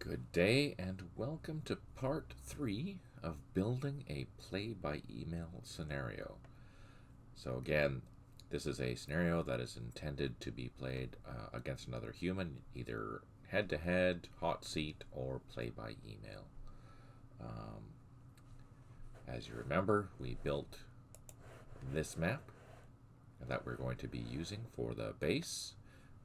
Good day and welcome to part 3 of building a play-by-email scenario. So again, this is a scenario that is intended to be played against another human, either head-to-head, hot seat, or play-by-email. As you remember, we built this map that we're going to be using for the base,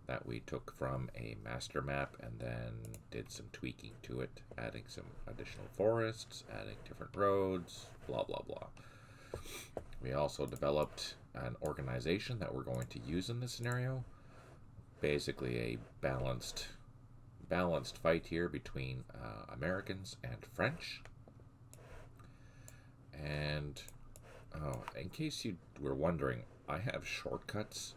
that we took from a master map and then did some tweaking to it, adding some additional forests, adding different roads, blah blah blah. We also developed an organization that we're going to use in this scenario. Basically a balanced fight here between Americans and French. And in case you were wondering, I have shortcuts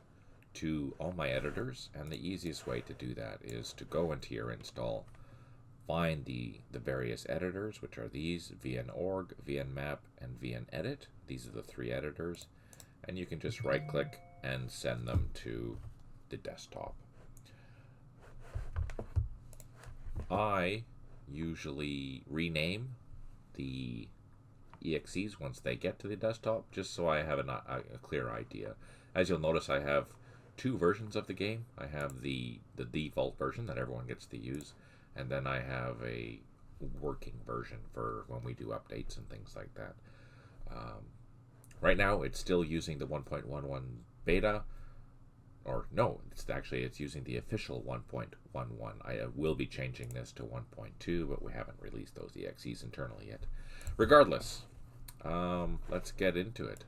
to all my editors, and the easiest way to do that is to go into your install, find the various editors, which are these: VNorg, VNmap, and VNEdit. These are the 3 editors, and you can just right click and send them to the desktop. I usually rename the EXEs once they get to the desktop, just so I have a clear idea. As you'll notice, I have 2 versions of the game. I have the default version that everyone gets to use, and then I have a working version for when we do updates and things like that. Right now it's still using the 1.11 beta, or no, it's using the official 1.11. I will be changing this to 1.2, but we haven't released those EXEs internally yet. Regardless, let's get into it.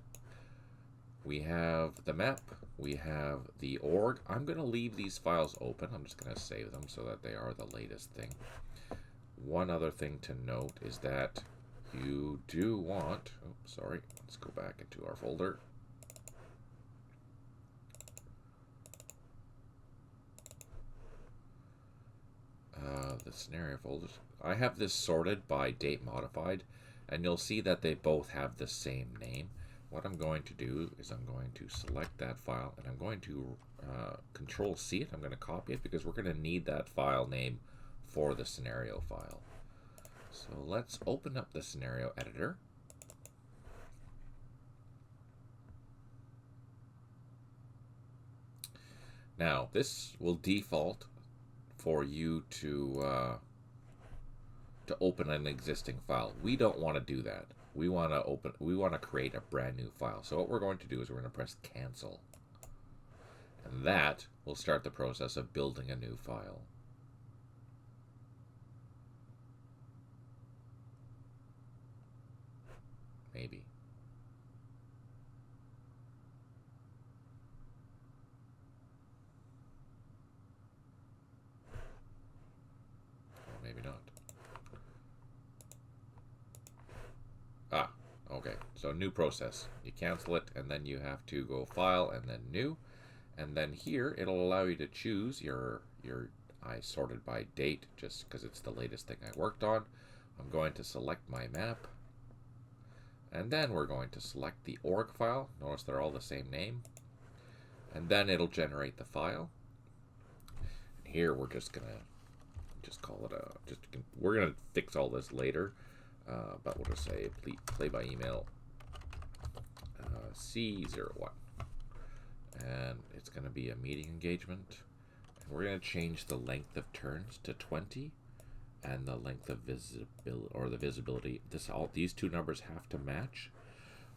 We have the map, we have the org. I'm going to leave these files open. I'm just going to save them so that they are the latest thing. One other thing to note is that you do want, let's go back into our folder. The scenario folders. I have this sorted by date modified, and you'll see that they both have the same name. What I'm going to do is I'm going to select that file, and I'm going to Control C it. I'm going to copy it because we're going to need that file name for the scenario file. So let's open up the scenario editor. Now this will default for you to open an existing file. We don't want to do that. We want to create a brand new file. So what we're going to do is we're going to press cancel. And that will start the process of building a new file. Maybe. Or maybe not. Okay, so new process. You cancel it, and then you have to go File, and then New. And then here, it'll allow you to choose your I sorted by date, just because it's the latest thing I worked on. I'm going to select my map. And then we're going to select the org file. Notice they're all the same name. And then it'll generate the file. And here, we're just going to call it we're going to fix all this later. But we'll just say play by email C01, and it's going to be a meeting engagement, and we're going to change the length of turns to 20 and the length of visibility, these 2 numbers have to match.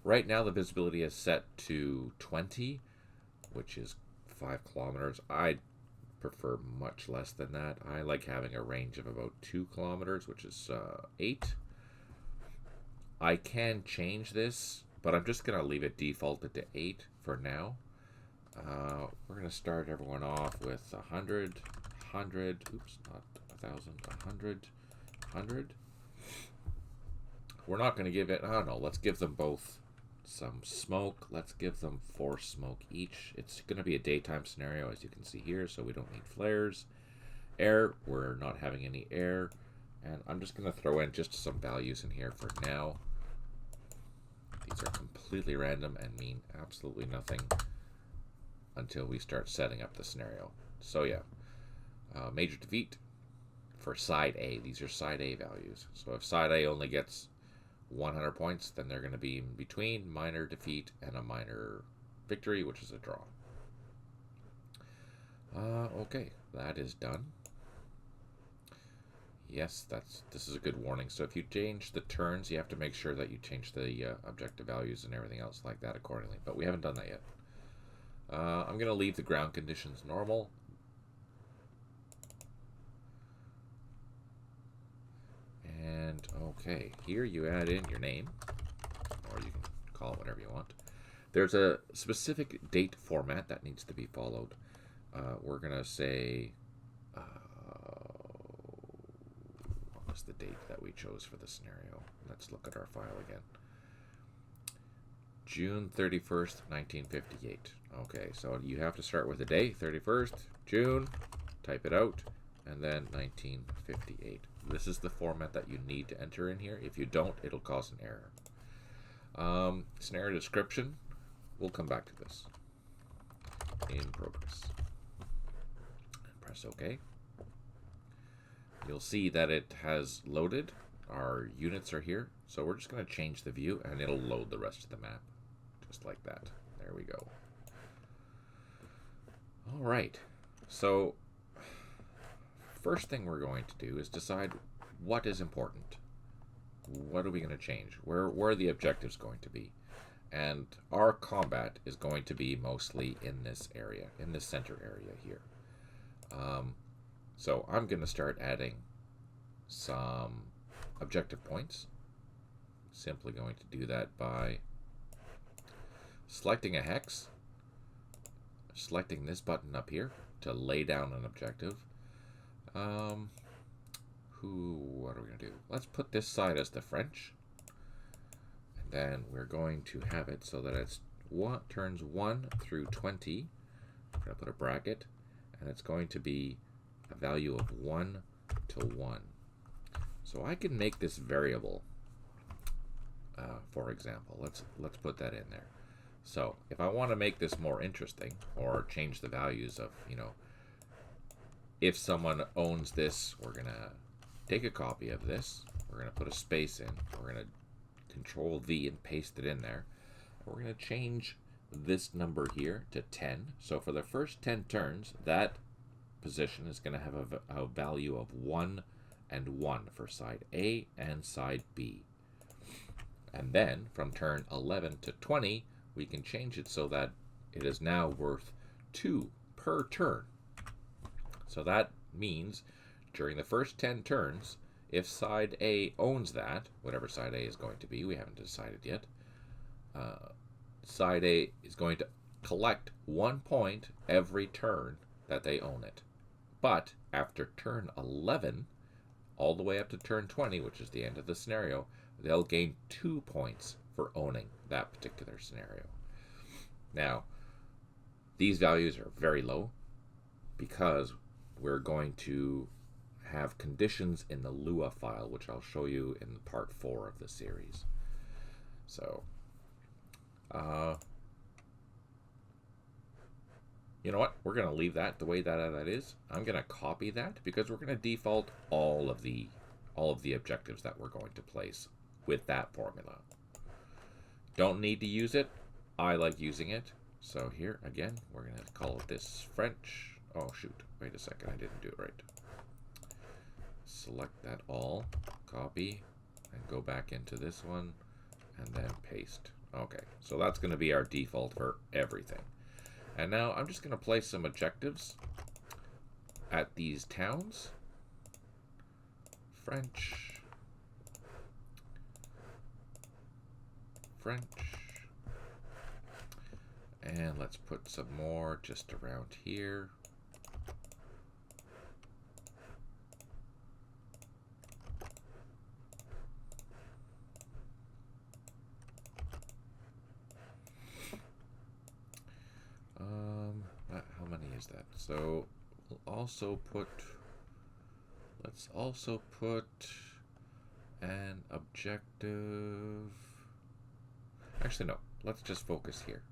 Right now the visibility is set to 20, which is 5 kilometers. I prefer much less than that. I like having a range of about 2 kilometers, which is 8. I can change this, but I'm just going to leave it defaulted to 8 for now. We're going to start everyone off with 100, oops, not 1,000, 100, 100. We're not going to give it, let's give them both some smoke. Let's give them 4 smoke each. It's going to be a daytime scenario, as you can see here, so we don't need flares. Air, we're not having any air. And I'm just going to throw in just some values in here for now. These are completely random and mean absolutely nothing until we start setting up the scenario. So yeah, major defeat, for side A. These are side A values. So if side A only gets 100 points, then they're going to be in between minor defeat and a minor victory, which is a draw. Okay, that is done. Yes, this is a good warning. So if you change the turns, you have to make sure that you change the objective values and everything else like that accordingly. But we haven't done that yet. I'm going to leave the ground conditions normal. And okay, here you add in your name, or you can call it whatever you want. There's a specific date format that needs to be followed. We're going to say, what was the date that we chose for the scenario? Let's look at our file again. June 31st, 1958. Okay, so you have to start with the day, 31st, June, type it out, and then 1958. This is the format that you need to enter in here. If you don't, it'll cause an error. Scenario description, we'll come back to this. In progress. Press OK. You'll see that it has loaded. Our units are here. So we're just going to change the view and it'll load the rest of the map. Just like that. There we go. All right. So first thing we're going to do is decide what is important. What are we going to change? Where are the objectives going to be? And our combat is going to be mostly in this area, in this center area here. So I'm going to start adding some objective points. Simply going to do that by selecting a hex, selecting this button up here to lay down an objective. What are we going to do? Let's put this side as the French. And then we're going to have it so that it's turns 1 through 20. I'm going to put a bracket, and it's going to be a value of 1 to 1. So I can make this variable, for example. Let's put that in there. So if I want to make this more interesting or change the values of, if someone owns this, we're going to take a copy of this. We're going to put a space in. We're going to Control V and paste it in there. We're going to change this number here to 10. So for the first 10 turns, that position is going to have a value of 1 and 1 for side A and side B. And then from turn 11 to 20, we can change it so that it is now worth 2 per turn. So that means during the first 10 turns, if side A owns that, whatever side A is going to be, we haven't decided yet, side A is going to collect 1 point every turn that they own it. But after turn 11, all the way up to turn 20, which is the end of the scenario, they'll gain 2 points for owning that particular scenario. Now, these values are very low because we're going to have conditions in the Lua file, which I'll show you in part 4 of the series. So, you know what? We're going to leave that the way that is. I'm going to copy that because we're going to default all of the objectives that we're going to place with that formula. Don't need to use it. I like using it. So here, again, we're going to call it this French. Oh, shoot. Wait a second. I didn't do it right. Select that all, copy, and go back into this one, and then paste. Okay, so that's going to be our default for everything. And now I'm just going to place some objectives at these towns. French. And let's put some more just around here. How many is that? So we'll also put, let's also put an objective. Actually, no, let's just focus here.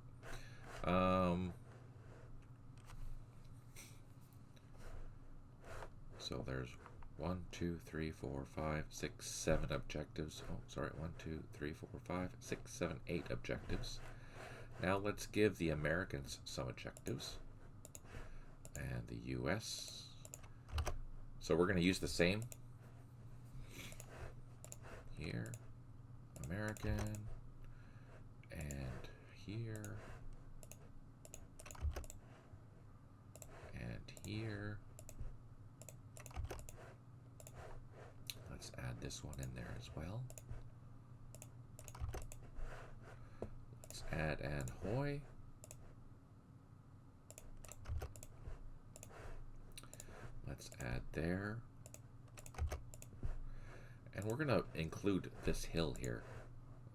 So there's 1, 2, 3, 4, 5, 6, 7 objectives. Oh, sorry. 1, 2, 3, 4, 5, 6, 7, 8 objectives. Now let's give the Americans some objectives. And the US. So we're going to use the same. Here. American. And here. And here. Let's add this one in there as well. Let's add an Hoy. Let's add there. And we're going to include this hill here.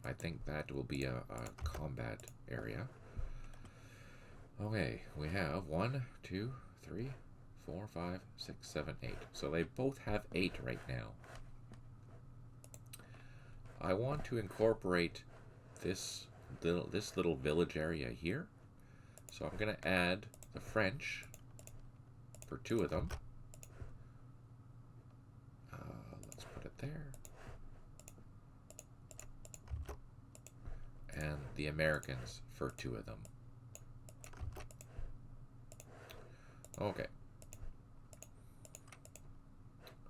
I think that will be a combat area. Okay, we have 1, 2, 3, 4, 5, 6, 7, 8. So they both have 8 right now. I want to incorporate this little village area here. So I'm going to add the French for 2 of them. Let's put it there. And the Americans for 2 of them. Okay.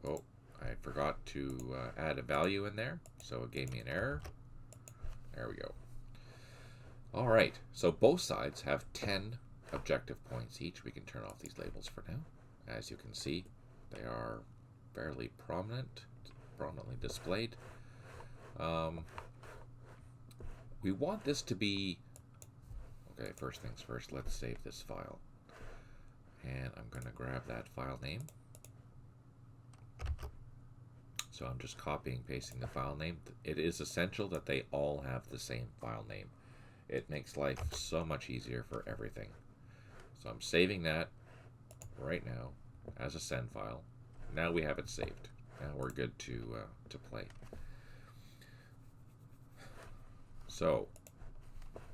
Oh, I forgot to add a value in there, so it gave me an error. There we go. All right, so both sides have 10 objective points each. We can turn off these labels for now. As you can see, they are fairly prominently displayed. We want this to be... Okay, first things first, let's save this file. And I'm going to grab that file name. So I'm just copying, pasting the file name. It is essential that they all have the same file name. It makes life so much easier for everything. So I'm saving that right now as a send file. Now we have it saved. Now we're good to play. So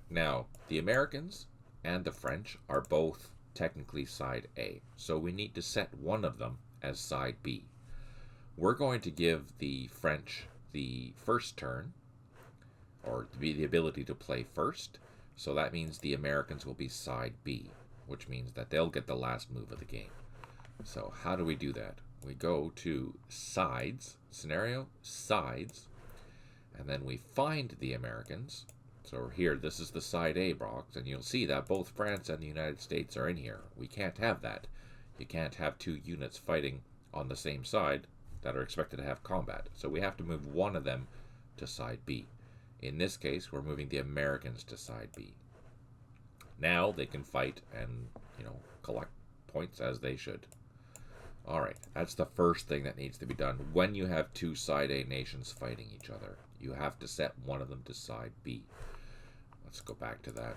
now the Americans and the French are both technically side A. So we need to set one of them as side B. We're going to give the French the first turn, or the ability to play first. So that means the Americans will be side B, which means that they'll get the last move of the game. So how do we do that? We go to Sides, Scenario, Sides, and then we find the Americans. So here, this is the side A box, and you'll see that both France and the United States are in here. We can't have that. You can't have 2 units fighting on the same side that are expected to have combat. So we have to move one of them to side B. In this case, we're moving the Americans to side B. Now they can fight and, collect points as they should. All right, that's the first thing that needs to be done. When you have 2 side A nations fighting each other, you have to set one of them to side B. Let's go back to that.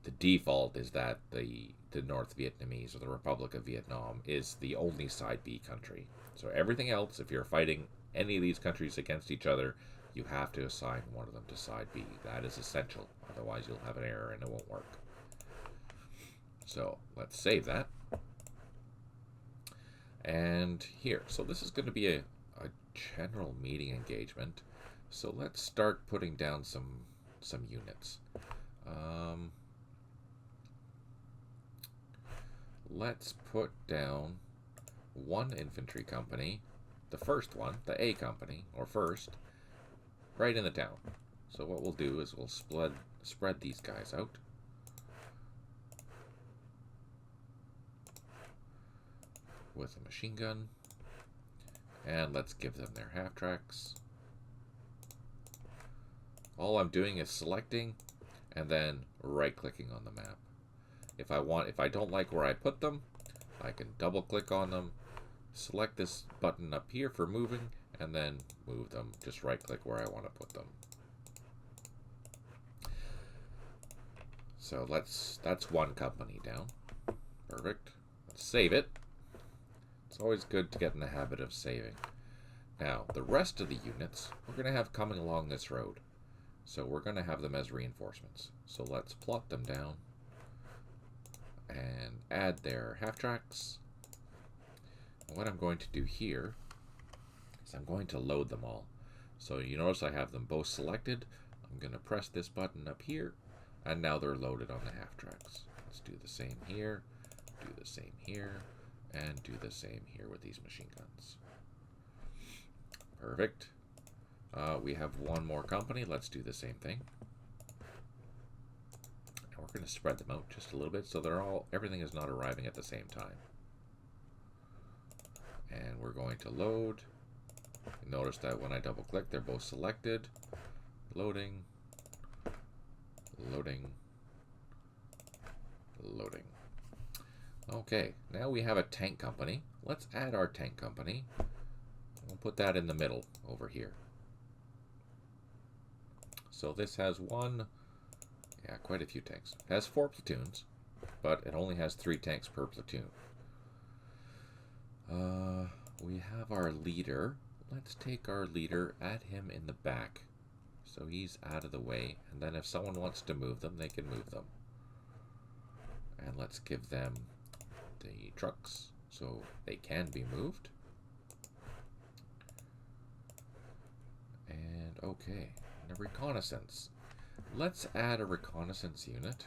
The default is that the North Vietnamese, or the Republic of Vietnam, is the only side B country. So everything else, if you're fighting any of these countries against each other, you have to assign one of them to side B. That is essential. Otherwise, you'll have an error and it won't work. So let's save that. And here, so this is going to be a general meeting engagement. So let's start putting down some units. Let's put down 1 infantry company, the first one, the A company, or first, right in the town. So what we'll do is we'll spread these guys out. With a machine gun. And let's give them their half tracks. All I'm doing is selecting and then right clicking on the map. If I don't like where I put them, I can double click on them, select this button up here for moving, and then move them. Just right click where I want to put them. So that's 1 company down. Perfect. Let's save it. It's always good to get in the habit of saving. Now, the rest of the units, we're going to have coming along this road. So we're going to have them as reinforcements. So let's plot them down and add their half tracks. And what I'm going to do here is I'm going to load them all. So you notice I have them both selected. I'm going to press this button up here, and now they're loaded on the half tracks. Let's do the same here, do the same here, and do the same here with these machine guns. Perfect. We have one more company. Let's do the same thing. And we're going to spread them out just a little bit so everything is not arriving at the same time. And we're going to load. Notice that when I double click, they're both selected. Loading, loading, loading. Okay, now we have a tank company. Let's add our tank company. We'll put that in the middle over here. So this has quite a few tanks. It has 4 platoons, but it only has 3 tanks per platoon. We have our leader. Let's take our leader, add him in the back. So he's out of the way, and then if someone wants to move them, they can move them. And let's give them the trucks so they can be moved. And okay, the reconnaissance. Let's add a reconnaissance unit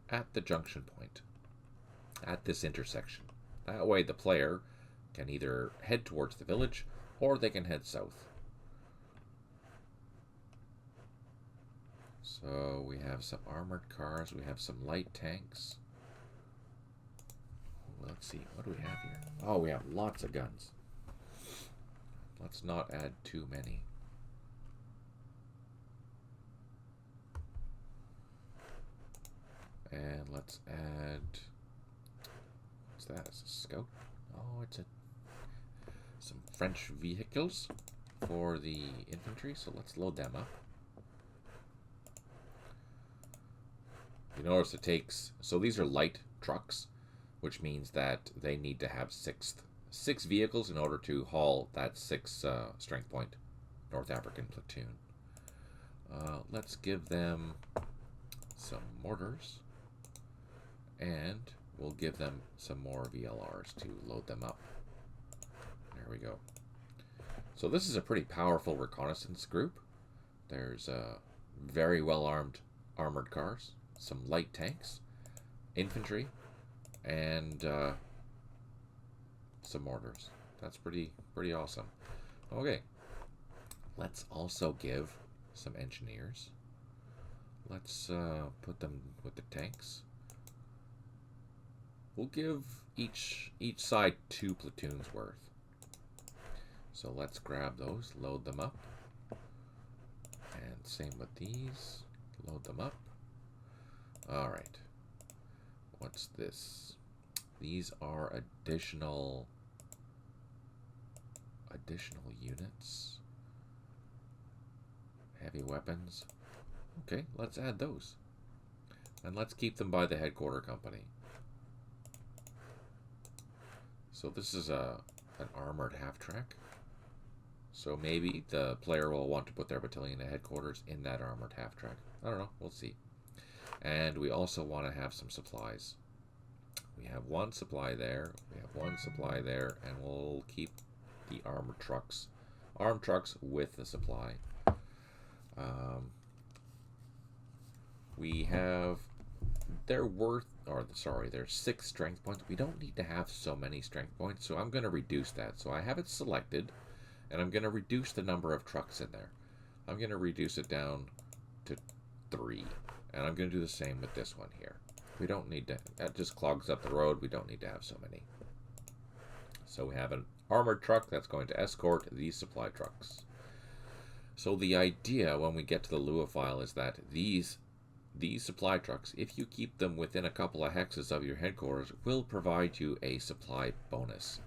at the junction point, at this intersection. That way the player can either head towards the village or they can head south. So we have some armored cars, we have some light tanks. Let's see, what do we have here? Oh, we have lots of guns. Let's not add too many. And let's add, what's that? It's a scout? Oh, it's some French vehicles for the infantry, so let's load them up. You notice it takes, so these are light trucks, which means that they need to have six vehicles in order to haul that 6 strength point North African platoon. Let's give them some mortars, and we'll give them some more VLRs to load them up. There we go. So this is a pretty powerful reconnaissance group. There's very well-armed armored cars, some light tanks, infantry, and some mortars. That's pretty awesome. Okay, let's also give some engineers. Let's put them with the tanks. We'll give each side 2 platoons worth. So let's grab those, load them up. And same with these, load them up. Alright. What's this? These are additional units. Heavy weapons. Okay, let's add those. And let's keep them by the headquarter company. So this is an armored half-track. So maybe the player will want to put their battalion of headquarters in that armored half-track. I don't know, we'll see. And we also want to have some supplies. We have 1 supply there, we have 1 supply there, and we'll keep the armed trucks with the supply. We have, there's 6 strength points. We don't need to have so many strength points, so I'm going to reduce that. So I have it selected, and I'm going to reduce the number of trucks in there. I'm going to reduce it down to 3, and I'm going to do the same with this one here. We don't need to, that just clogs up the road. We don't need to have so many. So we have an armored truck that's going to escort these supply trucks. So the idea when we get to the Lua file is that these supply trucks, if you keep them within a couple of hexes of your headquarters, will provide you a supply bonus.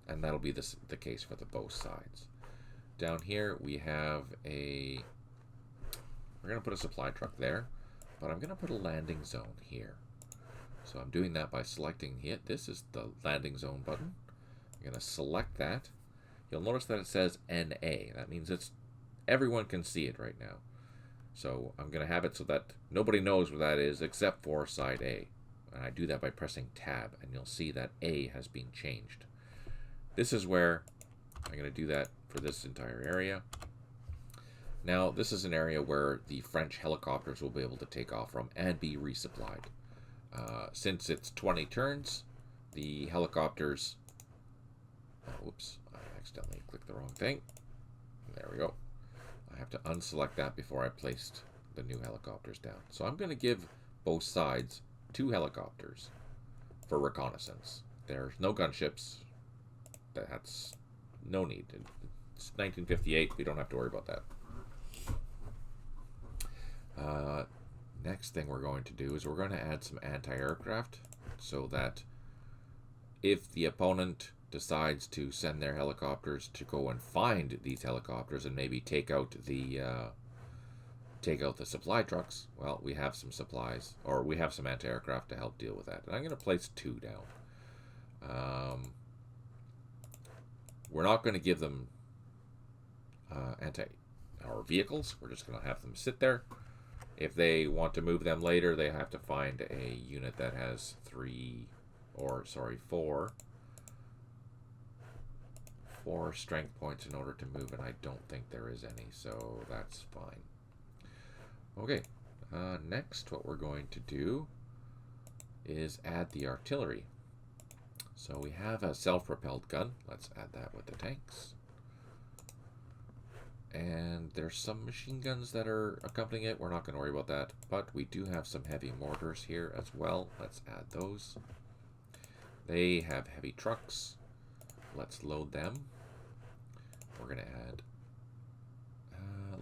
And that'll be the case for both sides. Down here we have we're going to put a supply truck there, but I'm going to put a landing zone here. So I'm doing that by selecting it. This is the landing zone button. I'm going to select that. You'll notice that it says NA. That means everyone can see it right now. So I'm going to have it so that nobody knows where that is except for side A. And I do that by pressing tab, and you'll see that A has been changed. This is where I'm going to do that for this entire area. Now, this is an area where the French helicopters will be able to take off from and be resupplied. Since it's 20 turns, the helicopters... Oh, whoops, I accidentally clicked the wrong thing. There we go. I have to unselect that before I placed the new helicopters down. So I'm going to give both sides 2 helicopters for reconnaissance. There's no gunships. That's no need. It's 1958. We don't have to worry about that. Next thing we're going to do is we're going to add some anti-aircraft so that if the opponent decides to send their helicopters to go and find these helicopters and maybe take out the supply trucks, well, we have some supplies, or we have some anti-aircraft to help deal with that. And I'm going to place 2 down. We're not going to give them vehicles. We're just going to have them sit there. If they want to move them later, they have to find a unit that has 4 strength points in order to move, and I don't think there is any, so that's fine. Okay, next what we're going to do is add the artillery. So we have a self-propelled gun. Let's add that with the tanks. And there's some machine guns that are accompanying it. We're not going to worry about that. But we do have some heavy mortars here as well. Let's add those. They have heavy trucks. Let's load them. We're going to add...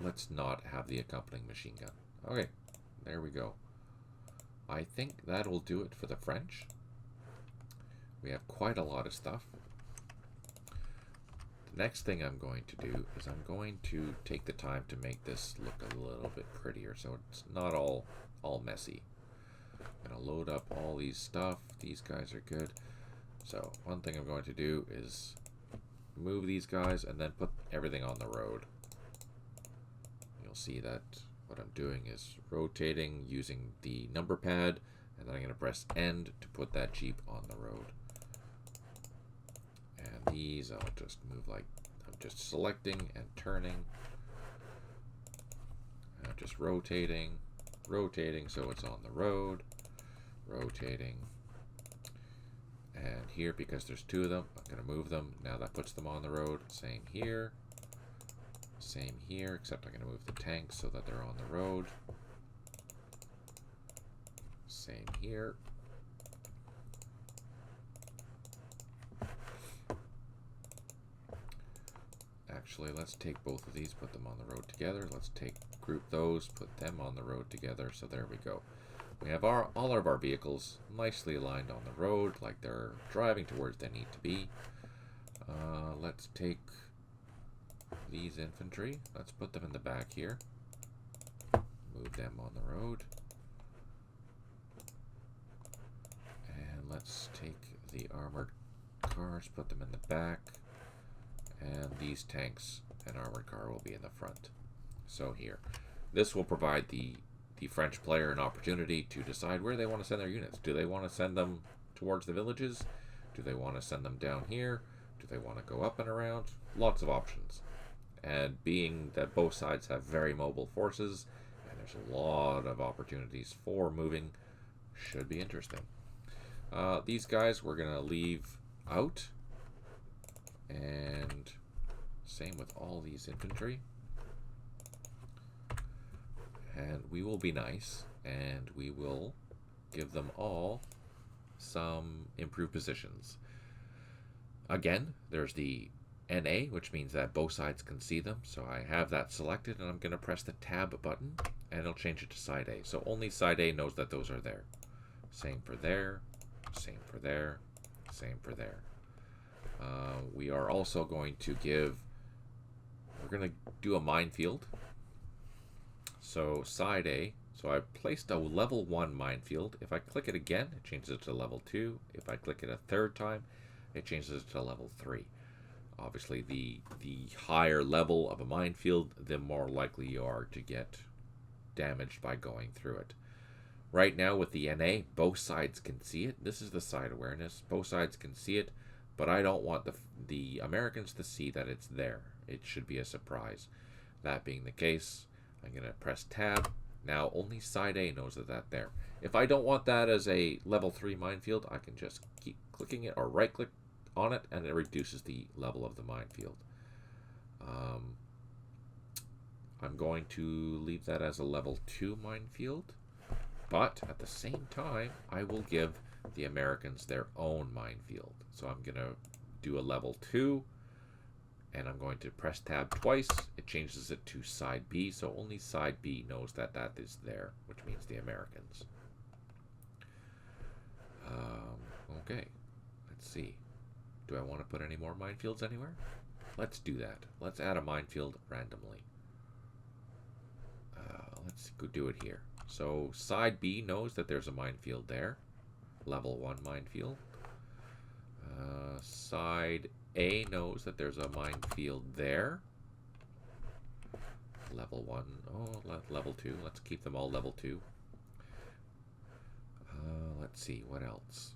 let's not have the accompanying machine gun. Okay, there we go. I think that will do it for the French. We have quite a lot of stuff. The next thing I'm going to do is I'm going to take the time to make this look a little bit prettier so it's not all messy. I'm going to load up all these stuff. These guys are good. So one thing I'm going to do is move these guys and then put everything on the road. You'll see that what I'm doing is rotating using the number pad, and then I'm going to press end to put that Jeep on the road. And these I'll just move like I'm just selecting and turning. I'm just rotating so it's on the road. Rotating. And here, because there's 2 of them, I'm going to move them. Now that puts them on the road. Same here. Same here, except I'm going to move the tanks so that they're on the road. Same here. Actually, let's take both of these, put them on the road together. Let's group those, put them on the road together. So there we go. We have all of our vehicles nicely aligned on the road, like they're driving towards they need to be. Let's take these infantry. Let's put them in the back here. Move them on the road. And let's take the armored cars, put them in the back. And these tanks and armored car will be in the front. So here. This will provide the French player an opportunity to decide where they want to send their units. Do they want to send them towards the villages? Do they want to send them down here? Do they want to go up and around? Lots of options. And being that both sides have very mobile forces, and there's a lot of opportunities for moving, should be interesting. These guys we're going to leave out. And same with all these infantry. And we will be nice, and we will give them all some improved positions. Again, there's the NA, which means that both sides can see them. So I have that selected, and I'm going to press the tab button, and it'll change it to side A. So only side A knows that those are there. Same for there, same for there, same for there. We are also going to we're going to do a minefield. So side A, so I placed a level 1 minefield. If I click it again, it changes it to level 2. If I click it a third time, it changes it to level 3. Obviously, the higher level of a minefield, the more likely you are to get damaged by going through it. Right now with the NA, both sides can see it. This is the side awareness. Both sides can see it, but I don't want the Americans to see that it's there. It should be a surprise. That being the case, I'm going to press tab. Now only side A knows that that's there. If I don't want that as a level 3 minefield, I can just keep clicking it or right click on it and it reduces the level of the minefield. I'm going to leave that as a level 2 minefield, but at the same time I will give the Americans their own minefield. So I'm going to do a level 2 and I'm going to press tab twice. It changes it to side B, so only side B knows that that is there, which means the Americans. Okay, let's see. Do I want to put any more minefields anywhere? Let's do that. Let's add a minefield randomly. Let's go do it here. So side B knows that there's a minefield there. Level 1 minefield. Side A knows that there's a minefield there. Level 1. Oh, level 2. Let's keep them all level 2. Let's see, what else?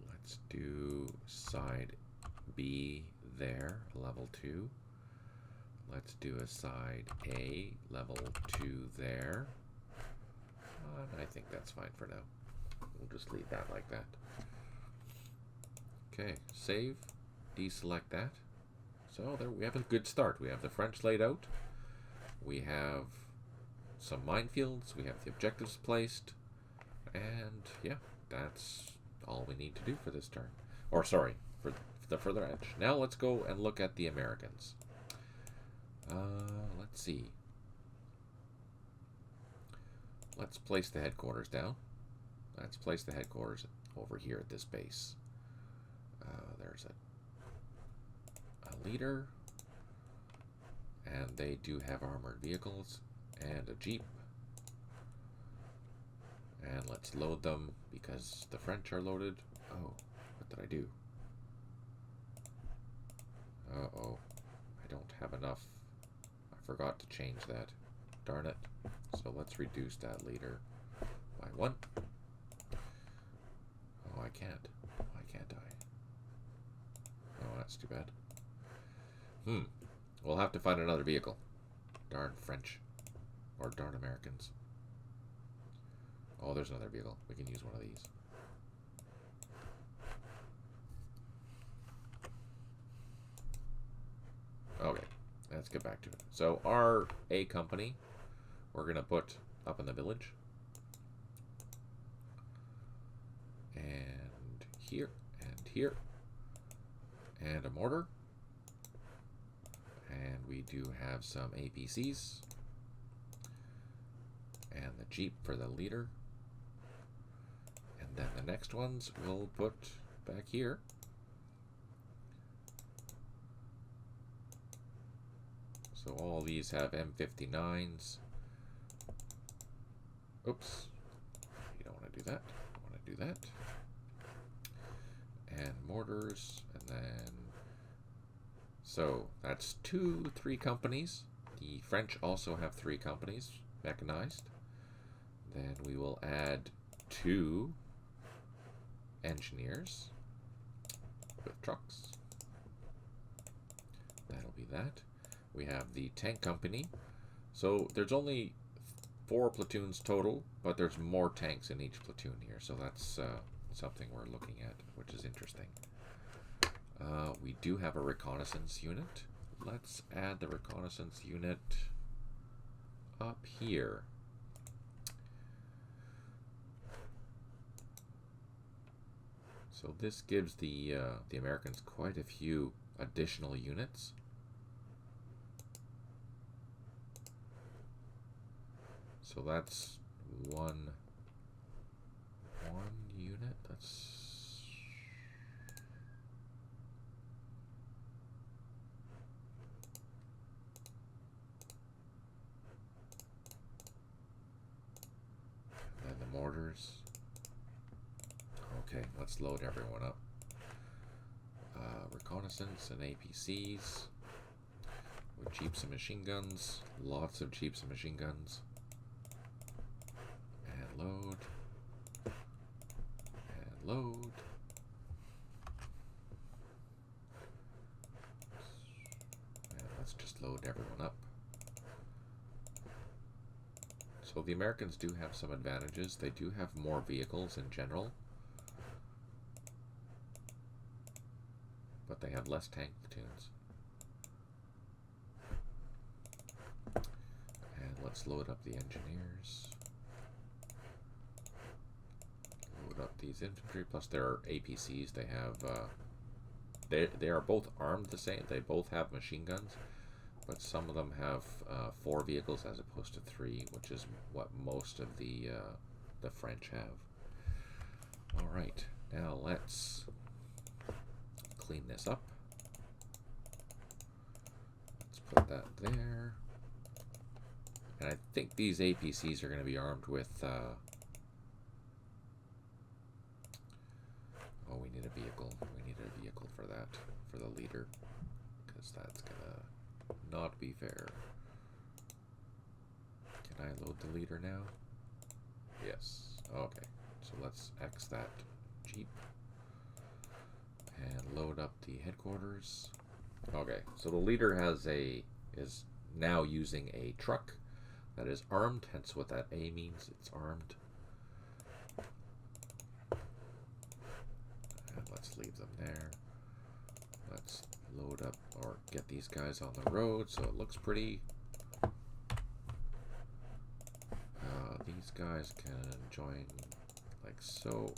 Let's do side B there, level 2. Let's do a side A, level 2 there. I think that's fine for now. We'll just leave that like that. Okay, save, deselect that. So there we have a good start. We have the French laid out. We have some minefields. We have the objectives placed. And yeah, that's all we need to do for this turn. Or sorry, for the further edge. Now let's go and look at the Americans. Let's see. Let's place the headquarters down. Let's place the headquarters over here at this base. There's a leader. And they do have armored vehicles and a jeep. And let's load them because the French are loaded. Oh, what did I do? Uh-oh. I don't have enough. I forgot to change that. Darn it. So let's reduce that leader by 1. Oh, I can't. Why can't I? Oh, that's too bad. We'll have to find another vehicle. Darn French. Or darn Americans. Oh, there's another vehicle. We can use one of these. Okay, let's get back to it. So our A company, we're going to put up in the village. And here, and here. And a mortar. And we do have some APCs. And the jeep for the leader. And then the next ones we'll put back here. So all these have M59s. Oops. You don't want to do that. You want to do that. And mortars. And then... So that's 3 companies. The French also have 3 companies, mechanized. Then we will add 2 engineers with trucks. That'll be that. We have the tank company. So there's only 4 platoons total, but there's more tanks in each platoon here. So that's something we're looking at, which is interesting. We do have a reconnaissance unit. Let's add the reconnaissance unit up here. So this gives the Americans quite a few additional units. So that's one unit. That's and then the mortars. Okay, let's load everyone up. Reconnaissance and APCs with jeeps and machine guns. Lots of jeeps and machine guns. And load. load. And let's just load everyone up. So the Americans do have some advantages. They do have more vehicles in general, but they have less tank platoons. And let's load up the engineers. Load up these infantry, plus their APCs. They have, they are both armed the same. They both have machine guns, but some of them have 4 vehicles as opposed to 3, which is what most of the French have. All right, now let's clean this up. Let's put that there. And I think these APCs are going to be armed with... oh, we need a vehicle. We need a vehicle for that, for the leader, because that's going to not be fair. Can I load the leader now? Yes. Okay. So let's X that Jeep and load up the headquarters. Okay. So the leader is now using a truck that is armed, hence what that A means. It's armed. And let's leave them there. Let's load up or get these guys on the road so it looks pretty. These guys can join like so.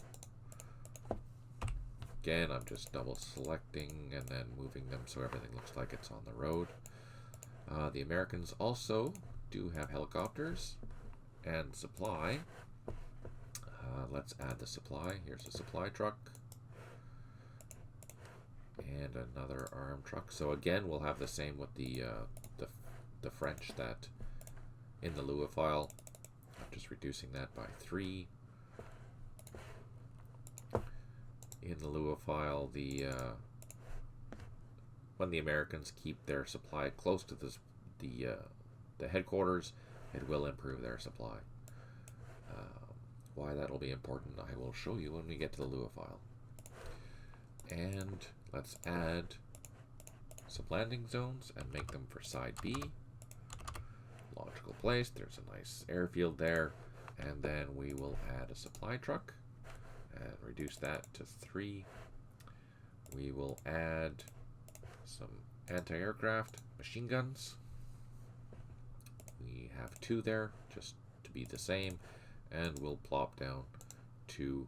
Again, I'm just double selecting and then moving them so everything looks like it's on the road. The Americans also do have helicopters and supply. Let's add the supply. Here's a supply truck. And another armed truck. So again, we'll have the same with the French that in the Lua file. I'm just reducing that by 3. In the Lua file, when the Americans keep their supply close to the headquarters, it will improve their supply. Why that'll be important, I will show you when we get to the Lua file. And let's add some landing zones and make them for side B. Logical place. There's a nice airfield there. And then we will add a supply truck and reduce that to 3. We will add some anti-aircraft machine guns. We have 2 there, just to be the same. And we'll plop down 2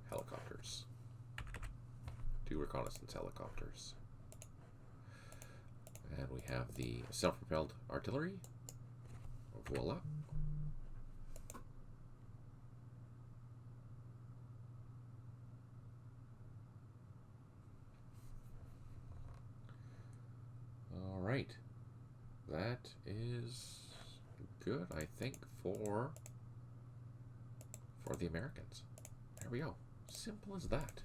helicopters. 2 reconnaissance helicopters. And we have the self-propelled artillery. Voila. All right. That is good, I think, for the Americans. There we go. Simple as that.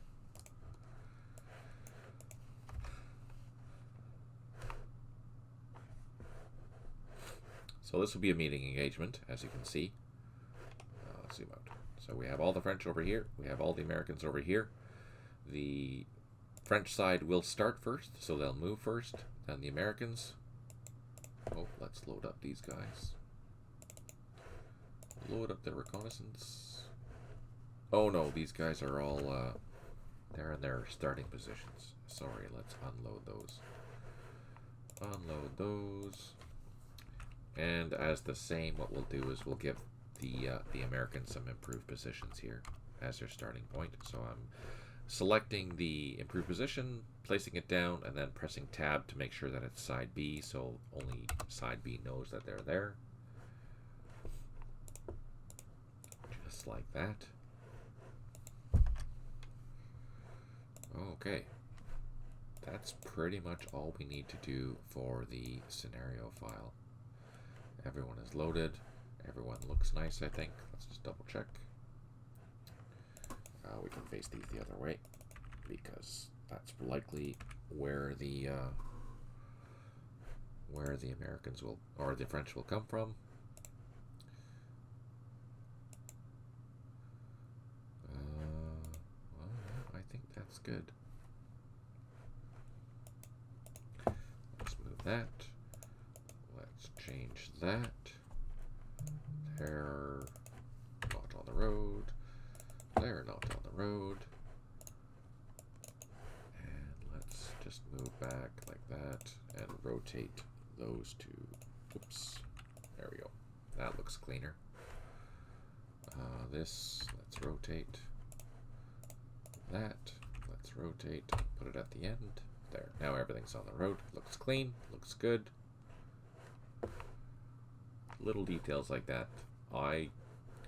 So this will be a meeting engagement, as you can see. Let's zoom out. So we have all the French over here. We have all the Americans over here. The French side will start first, so they'll move first. Then the Americans. Oh, let's load up these guys. Load up the reconnaissance. Oh no, these guys are all, they're in their starting positions. Sorry, let's unload those. Unload those. And as the same, what we'll do is we'll give the Americans some improved positions here as their starting point. So I'm selecting the improved position, placing it down, and then pressing tab to make sure that it's side B, so only side B knows that they're there. Just like that. Okay. That's pretty much all we need to do for the scenario file. Everyone is loaded. Everyone looks nice, I think. Let's just double check. We can face these the other way because that's likely where the Americans will, or the French will come from. looks good. Let's move that. Let's change that. They're not on the road. They're not on the road. And let's just move back like that and rotate those two. Oops. There we go. That looks cleaner. This, let's rotate. That, let's rotate. Put it at the end. There. Now everything's on the road. Looks clean. Looks good. Little details like that I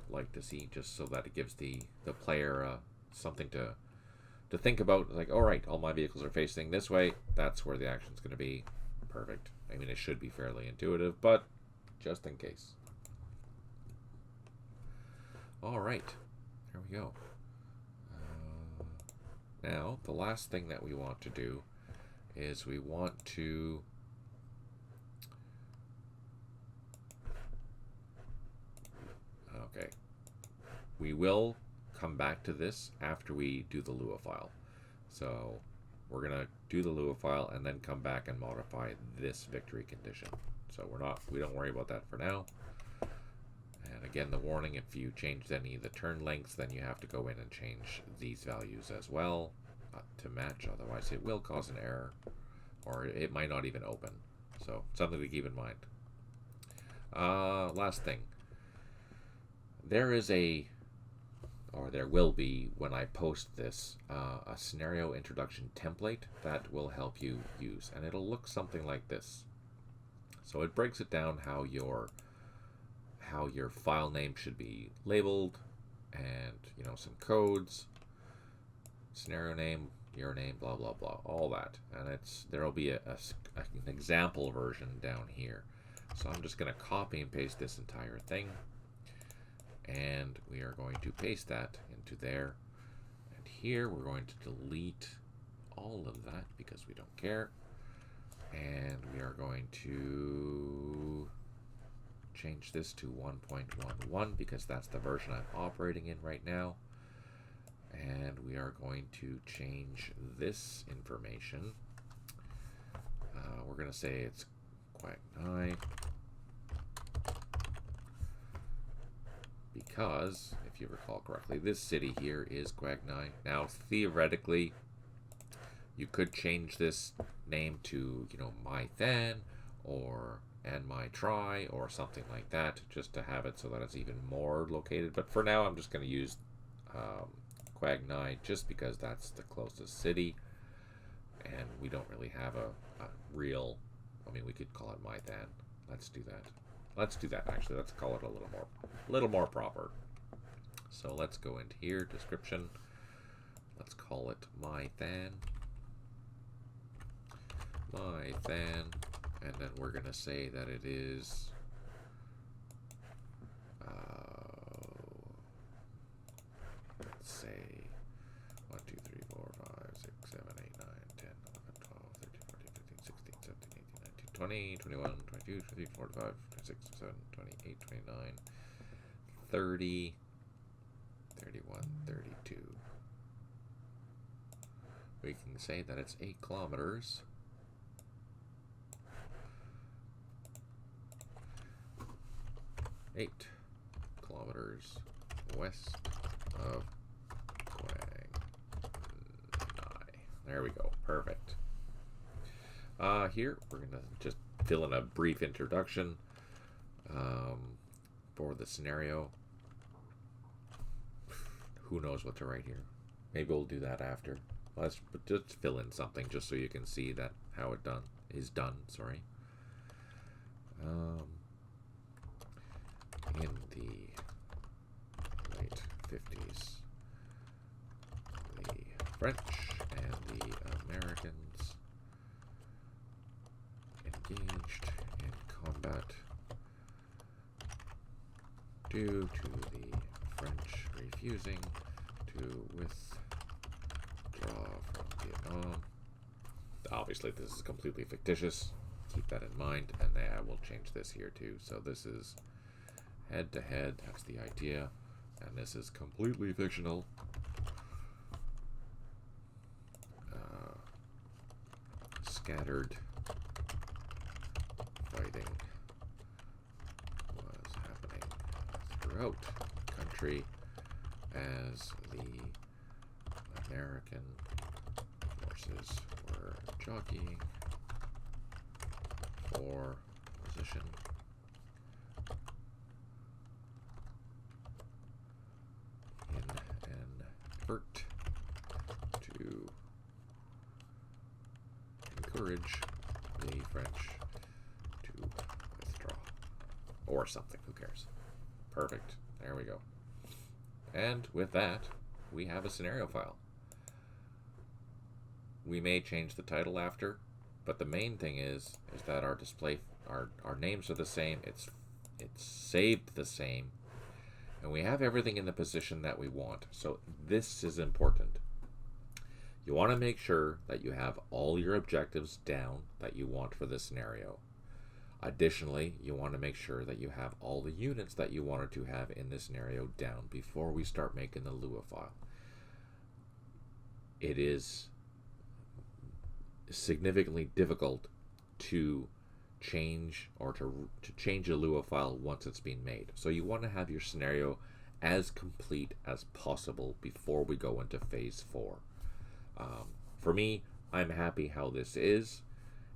like to see, just so that it gives the player something to think about. Like, all right, all my vehicles are facing this way. That's where the action's going to be. Perfect. I mean, it should be fairly intuitive, but just in case. All right, there we go. Now, the last thing that we want to do is we want to okay. We will come back to this after we do the Lua file. So we're gonna do the Lua file and then come back and modify this victory condition. So we don't worry about that for now. And again, the warning, if you changed any of the turn lengths, then you have to go in and change these values as well to match. Otherwise, it will cause an error, or it might not even open. So something to keep in mind. Last thing. There will be, when I post this, a scenario introduction template that will help you use. And it'll look something like this. So it breaks it down how your file name should be labeled, and some codes, scenario name, your name, blah blah blah, all that. And there'll be an example version down here. So I'm just going to copy and paste this entire thing, and we are going to paste that into there. And here we're going to delete all of that because we don't care. And we are going to change this to 1.11 because that's the version I'm operating in right now. And we are going to change this information. We're going to say it's Quagnai, because if you recall correctly, this city here is Quagnai. Now, theoretically, you could change this name to, My Than or And My Try or something like that, just to have it so that it's even more located. But for now, I'm just going to use Quagnai just because that's the closest city, and we don't really have a real. I mean, we could call it My Than. Let's do that. Let's do that. Actually, let's call it a little more proper. So let's go into here, description. Let's call it My Than. My Than, and then we're going to say that it is let's say 1, 2, 3, 4, 5, 6, 7, 8, 9, 10, 11, 12, 13, 14, 15, 16, 17, 18, 19, 20, 21, 22, 23, 25, 26, 27, 28, 29, 30, 31, 32. We can say that it's 8 kilometers. 8 kilometers west of Quagnai. There we go. Perfect. Here, we're going to just fill in a brief introduction for the scenario. Who knows what to write here? Maybe we'll do that after. Let's just fill in something just so you can see that how it is done. Sorry. In the late 50s, the French and the Americans engaged in combat due to the French refusing to withdraw from Vietnam. Obviously, this is completely fictitious. Keep that in mind, and I will change this here too. So this is head-to-head, that's the idea, and this is completely fictional. scattered fighting was happening throughout the country as the American forces were jockeying for position in an effort to encourage the French to withdraw. Or something, who cares? Perfect. There we go. And with that, we have a scenario file. We may change the title after, but the main thing is that our display, our names are the same, it's saved the same, and we have everything in the position that we want. So this is important. You want to make sure that you have all your objectives down that you want for this scenario. Additionally, you want to make sure that you have all the units that you wanted to have in this scenario down before we start making the Lua file. It is significantly difficult to change or to change a Lua file once it's been made. So you want to have your scenario as complete as possible before we go into phase 4. For me, I'm happy how this is.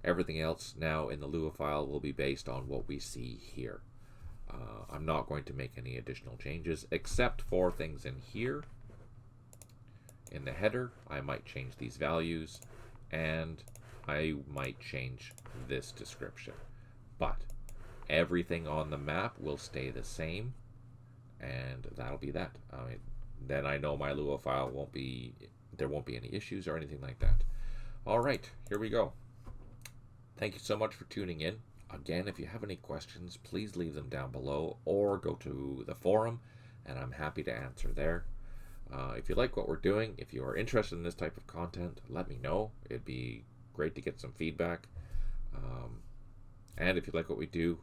Everything else now in the Lua file will be based on what we see here. I'm not going to make any additional changes except for things in here. In the header, I might change these values and I might change this description. But everything on the map will stay the same, and that'll be that. Then I know my Lua file there won't be any issues or anything like that. All right, here we go. Thank you so much for tuning in. Again, if you have any questions, please leave them down below or go to the forum, and I'm happy to answer there. If you like what we're doing, if you are interested in this type of content, let me know. It'd be great to get some feedback. And if you like what we do,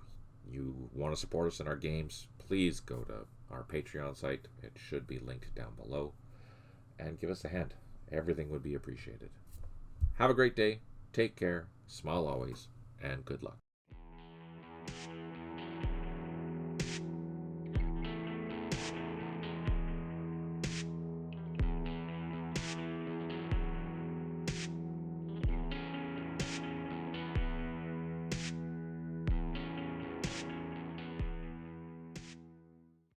you want to support us in our games, please go to our Patreon site. It should be linked down below. And give us a hand. Everything would be appreciated. Have a great day. Take care. Smile always. And good luck.